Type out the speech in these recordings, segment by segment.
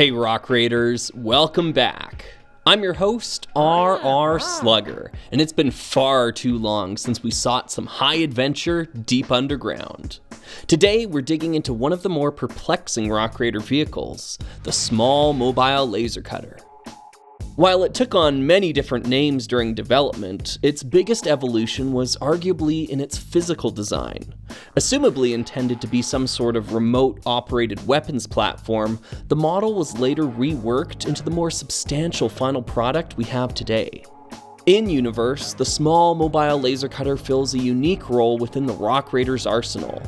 Hey Rock Raiders, welcome back. I'm your host, R.R. Slugger, and it's been far too long since we sought some high adventure deep underground. Today, we're digging into one of the more perplexing Rock Raider vehicles, the small mobile laser cutter. While it took on many different names during development, its biggest evolution was arguably in its physical design. Assumably intended to be some sort of remote-operated weapons platform, the model was later reworked into the more substantial final product we have today. In-universe, the small mobile laser cutter fills a unique role within the Rock Raiders' arsenal.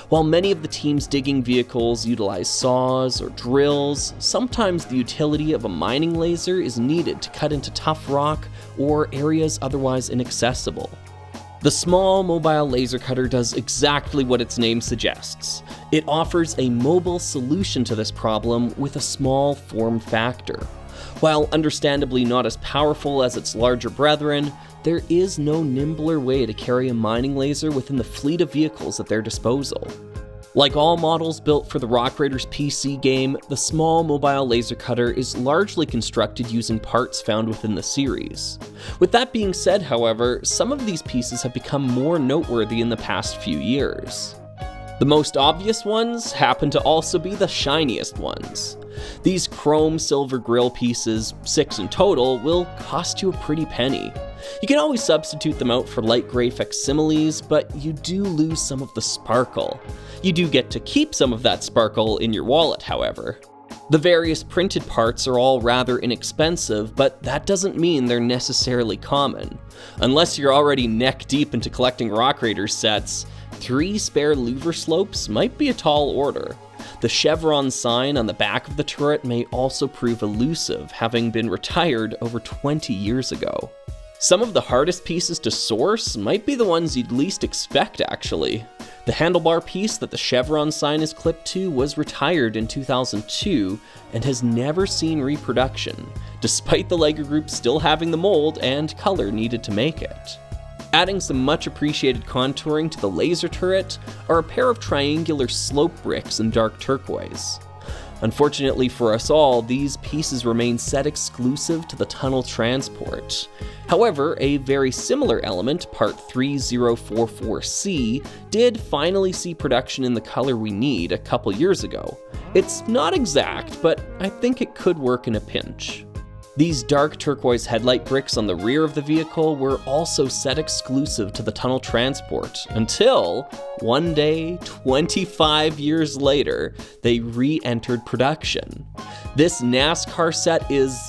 While many of the team's digging vehicles utilize saws or drills, sometimes the utility of a mining laser is needed to cut into tough rock or areas otherwise inaccessible. The small mobile laser cutter does exactly what its name suggests. It offers a mobile solution to this problem with a small form factor. While understandably not as powerful as its larger brethren, there is no nimbler way to carry a mining laser within the fleet of vehicles at their disposal. Like all models built for the Rock Raiders PC game, the small mobile laser cutter is largely constructed using parts found within the series. With that being said, however, some of these pieces have become more noteworthy in the past few years. The most obvious ones happen to also be the shiniest ones. These chrome silver grill pieces, 6 in total, will cost you a pretty penny. You can always substitute them out for light gray facsimiles, but you do lose some of the sparkle. You do get to keep some of that sparkle in your wallet, however. The various printed parts are all rather inexpensive, but that doesn't mean they're necessarily common. Unless you're already neck deep into collecting Rock Raiders sets, 3 spare louver slopes might be a tall order. The chevron sign on the back of the turret may also prove elusive, having been retired over 20 years ago. Some of the hardest pieces to source might be the ones you'd least expect, actually. The handlebar piece that the chevron sign is clipped to was retired in 2002 and has never seen reproduction, despite the LEGO group still having the mold and color needed to make it. Adding some much appreciated contouring to the laser turret are a pair of triangular slope bricks in dark turquoise. Unfortunately for us all, these pieces remain set exclusive to the tunnel transport. However, a very similar element, part 3044C, did finally see production in the color we need a couple years ago. It's not exact, but I think it could work in a pinch. These dark turquoise headlight bricks on the rear of the vehicle were also set exclusive to the tunnel transport until, one day, 25 years later, they re-entered production. This NASCAR set is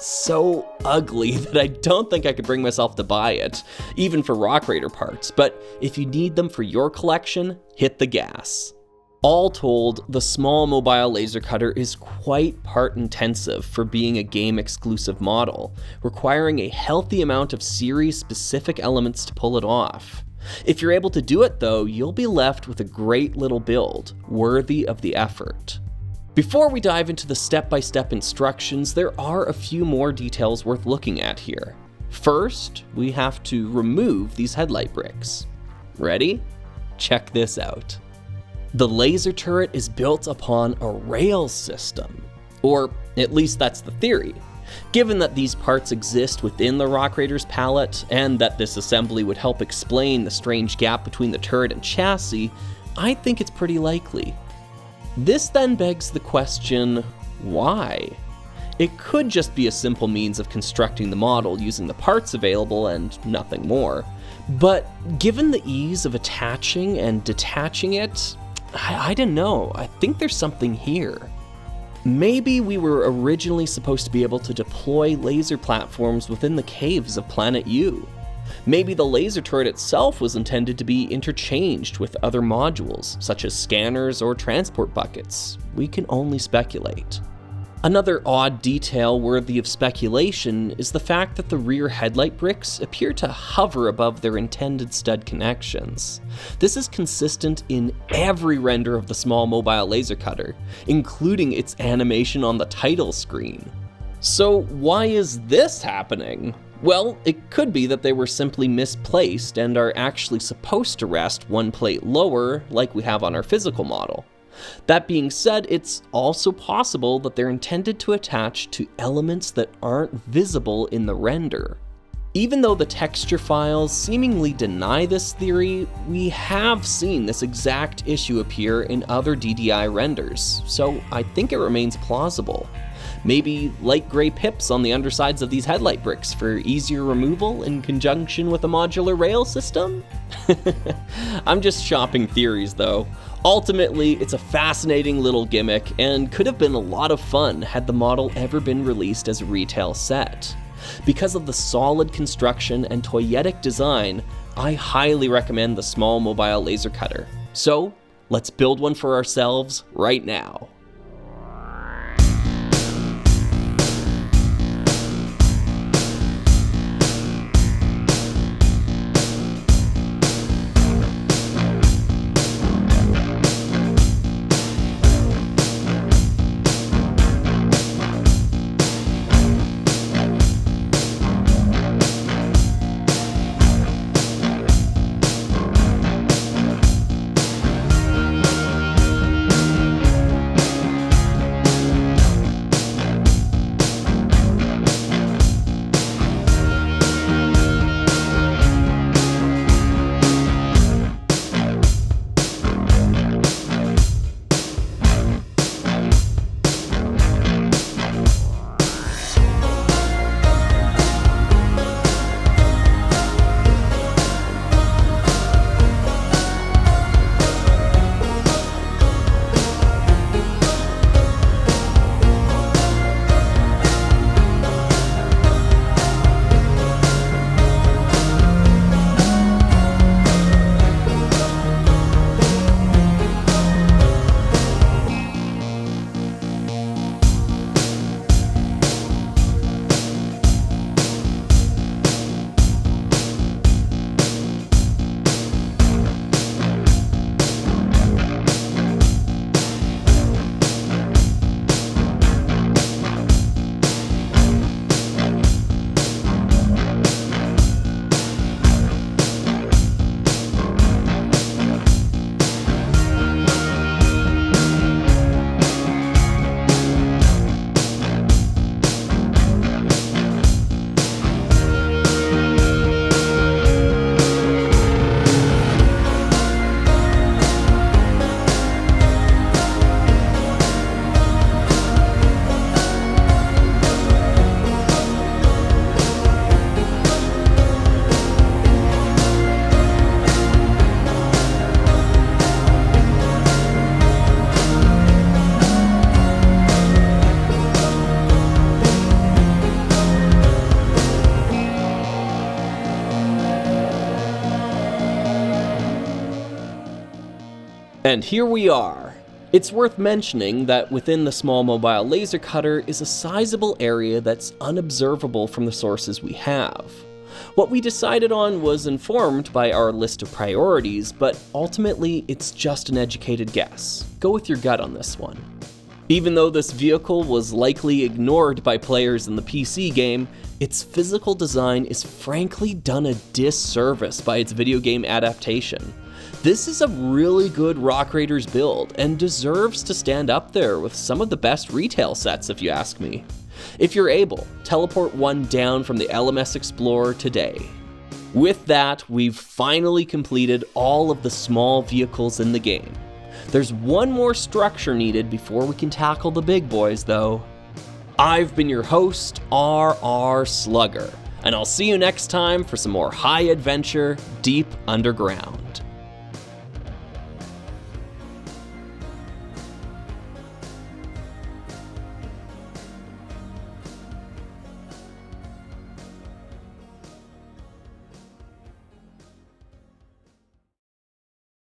so ugly that I don't think I could bring myself to buy it, even for Rock Raider parts, but if you need them for your collection, hit the gas. All told, the small mobile laser cutter is quite part intensive for being a game-exclusive model, requiring a healthy amount of series-specific elements to pull it off. If you're able to do it though, you'll be left with a great little build, worthy of the effort. Before we dive into the step-by-step instructions, there are a few more details worth looking at here. First, we have to remove these headlight bricks. Ready? Check this out. The laser turret is built upon a rail system, or at least that's the theory. Given that these parts exist within the Rock Raiders palette, and that this assembly would help explain the strange gap between the turret and chassis, I think it's pretty likely. This then begs the question, why? It could just be a simple means of constructing the model using the parts available and nothing more. But given the ease of attaching and detaching it, I don't know, I think there's something here. Maybe we were originally supposed to be able to deploy laser platforms within the caves of Planet U. Maybe the laser turret itself was intended to be interchanged with other modules, such as scanners or transport buckets. We can only speculate. Another odd detail worthy of speculation is the fact that the rear headlight bricks appear to hover above their intended stud connections. This is consistent in every render of the small mobile laser cutter, including its animation on the title screen. So why is this happening? Well, it could be that they were simply misplaced and are actually supposed to rest one plate lower like we have on our physical model. That being said, it's also possible that they're intended to attach to elements that aren't visible in the render. Even though the texture files seemingly deny this theory, we have seen this exact issue appear in other DDI renders, so I think it remains plausible. Maybe light gray pips on the undersides of these headlight bricks for easier removal in conjunction with a modular rail system? I'm just shopping theories though. Ultimately, it's a fascinating little gimmick and could have been a lot of fun had the model ever been released as a retail set. Because of the solid construction and toyetic design, I highly recommend the small mobile laser cutter. So, let's build one for ourselves right now. And here we are. It's worth mentioning that within the small mobile laser cutter is a sizable area that's unobservable from the sources we have. What we decided on was informed by our list of priorities, but ultimately it's just an educated guess. Go with your gut on this one. Even though this vehicle was likely ignored by players in the PC game, its physical design is frankly done a disservice by its video game adaptation. This is a really good Rock Raiders build and deserves to stand up there with some of the best retail sets if you ask me. If you're able, teleport one down from the LMS Explorer today. With that, we've finally completed all of the small vehicles in the game. There's one more structure needed before we can tackle the big boys though. I've been your host, RR Slugger, and I'll see you next time for some more high adventure deep underground.